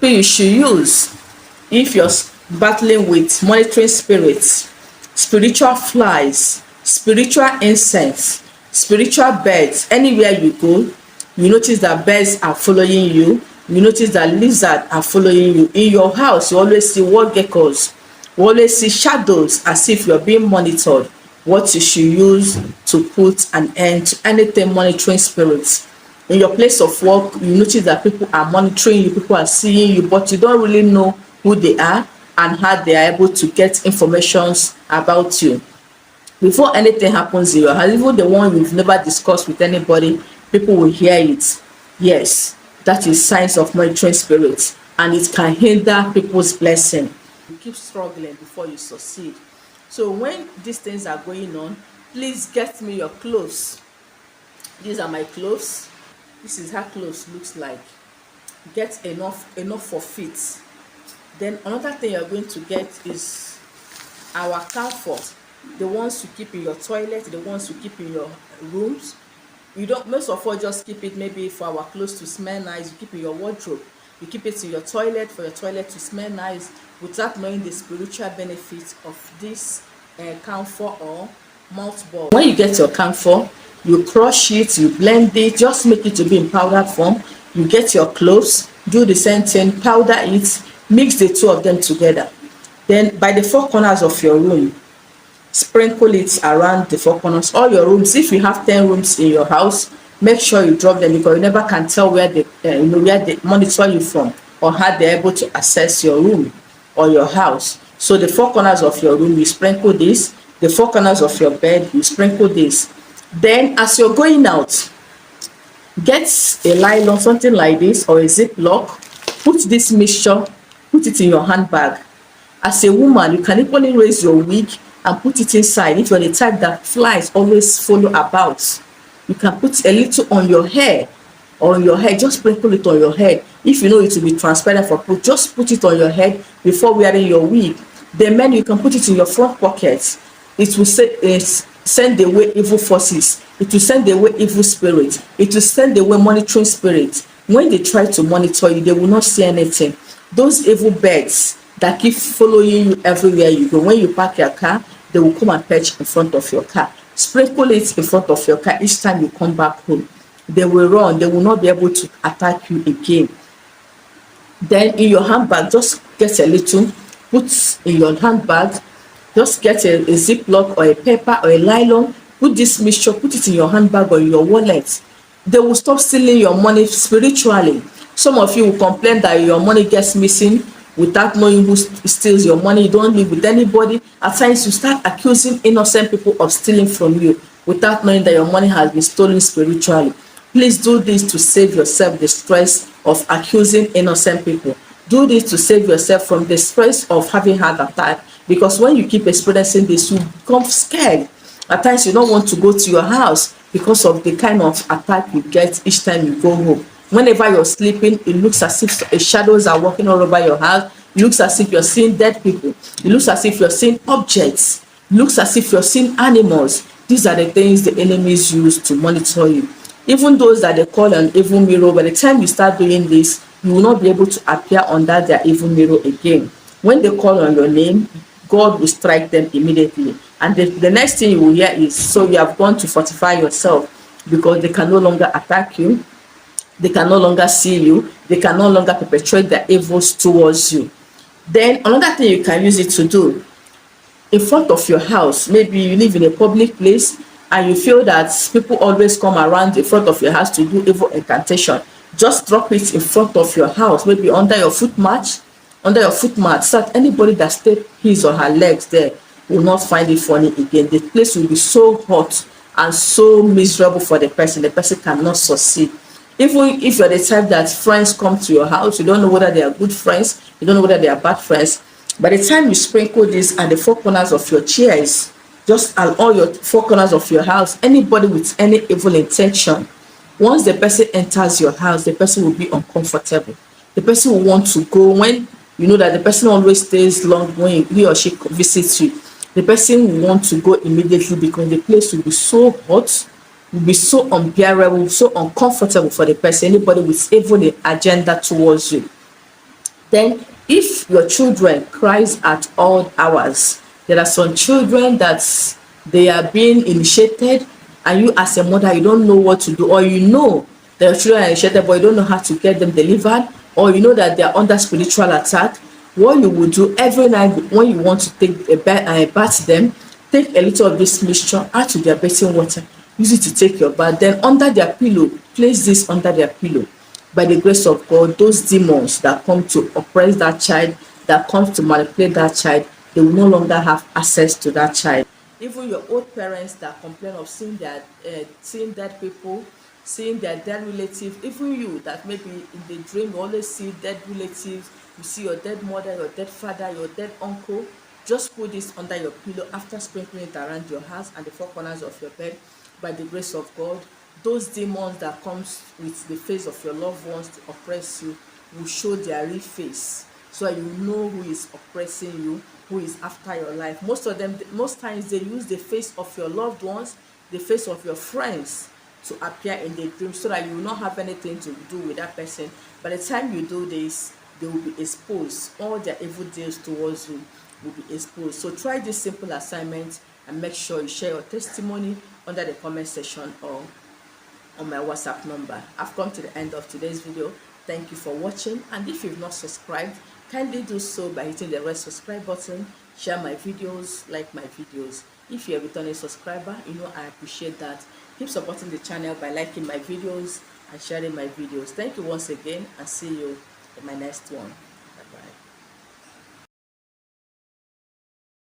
you should use if you're battling with monitoring spirits, spiritual flies, spiritual insects, spiritual birds. Anywhere you go, you notice that birds are following you. You notice that lizards are following you. In your house, you always see wall geckos. You always see shadows as if you're being monitored. What you should use to put an end to anything monitoring spirits. In your place of work, you notice that people are monitoring you, people are seeing you, but you don't really know who they are and how they are able to get information about you. Before anything happens in your house, even the one you've never discussed with anybody, people will hear it. Yes, that is signs of monitoring spirits, and it can hinder people's blessing. You keep struggling before you succeed. So when these things are going on, please get me your clothes. These are my clothes. This is how clothes looks like. Get enough for feet. Then another thing you're going to get is our comfort, the ones you keep in your toilet, the ones you keep in your rooms. You don't, most of us just keep it maybe for our clothes to smell nice. You keep it in your wardrobe, you keep it in your toilet for your toilet to smell nice, without knowing the spiritual benefits of this camphor or mouth ball. When you get your camphor, you crush it, you blend it, just make it to be in powdered form. You get your cloves, do the same thing, powder it, mix the two of them together. Then by the four corners of your room, sprinkle it around the four corners. All your rooms, if you have 10 rooms in your house, make sure you drop them, because you never can tell where they monitor you from or how they're able to access your room or your house. So the four corners of your room, you sprinkle this. The four corners of your bed, you sprinkle this. Then as you're going out, get a nylon, something like this, or a ziploc. Put this mixture, put it in your handbag. As a woman, you can equally raise your wig and put it inside. If you're the type that flies always follow about, you can put a little on your hair or on your head. Just sprinkle it on your head. If you know it will be transparent for people, just put it on your head before wearing your wig. Then you can put it in your front pocket. It will send away evil forces. It will send away evil spirits. It will send away monitoring spirits. When they try to monitor you, they will not see anything. Those evil birds that keep following you everywhere you go, when you park your car, they will come and perch in front of your car. Sprinkle it in front of your car each time you come back home. They will run. They will not be able to attack you again. Then in your handbag, just get a little, put in your handbag, just get a ziploc or a paper or a nylon, put this mixture, put it in your handbag or in your wallet. They will stop stealing your money spiritually. Some of you will complain that your money gets missing without knowing who steals your money. You don't live with anybody. At times you start accusing innocent people of stealing from you without knowing that your money has been stolen spiritually. Please do this to save yourself the stress of accusing innocent people. Do this to save yourself from the stress of having heart attack, because when you keep experiencing this, you become scared. At times you don't want to go to your house because of the kind of attack you get each time you go home. Whenever you're sleeping, it looks as if shadows are walking all over your house. It looks as if you're seeing dead people. It looks as if you're seeing objects. It looks as if you're seeing animals. These are the things the enemies use to monitor you. Even those that they call an evil mirror, by the time you start doing this, you will not be able to appear under their evil mirror again. When they call on your name, God will strike them immediately. And the next thing you will hear is, so you have gone to fortify yourself, because they can no longer attack you. They can no longer see you. They can no longer perpetrate their evils towards you. Then another thing you can use it to do, in front of your house, maybe you live in a public place and you feel that people always come around in front of your house to do evil incantation. Just drop it in front of your house, maybe under your foot mat, so that anybody that steps his or her legs there will not find it funny again. The place will be so hot and so miserable for the person cannot succeed. Even if you're the type that friends come to your house, you don't know whether they are good friends, you don't know whether they are bad friends. By the time you sprinkle this at the four corners of your chairs, just at all your four corners of your house, anybody with any evil intention, once the person enters your house, the person will be uncomfortable. The person will want to go. When you know that the person always stays long when he or she visits you, the person will want to go immediately, because the place will be so hot, will be so unbearable, so uncomfortable for the person, anybody with evil agenda towards you. Then if your children cries at all hours, there are some children that they are being initiated, and you as a mother, you don't know what to do, or you know that your children are initiated but you don't know how to get them delivered, or you know that they are under spiritual attack. What you will do every night when you want to take a bath them, take a little of this mixture, add to their bathing water, use it to take your bath, then under their pillow, place this under their pillow. By the grace of God, those demons that come to oppress that child, that comes to manipulate that child, they will no longer have access to that child. Even your old parents that complain of seeing dead people, seeing their dead relatives, even you that maybe in the dream you always see dead relatives, you see your dead mother, your dead father, your dead uncle, just put this under your pillow after sprinkling it around your house and the four corners of your bed. By the grace of God, those demons that comes with the face of your loved ones to oppress you will show their real face, so that you know who is oppressing you, who is after your life. Most times they use the face of your loved ones, the face of your friends to appear in the dream, so that you will not have anything to do with that person. By the time you do this, they will be exposed. All their evil deeds towards you will be exposed. So try this simple assignment and make sure you share your testimony under the comment section or on my WhatsApp number. I've come to the end of today's video. Thank you for watching, and if you've not subscribed, kindly do so by hitting the red subscribe button, share my videos, like my videos. If you're a returning subscriber, you know I appreciate that. Keep supporting the channel by liking my videos and sharing my videos. Thank you once again, and see you in my next one.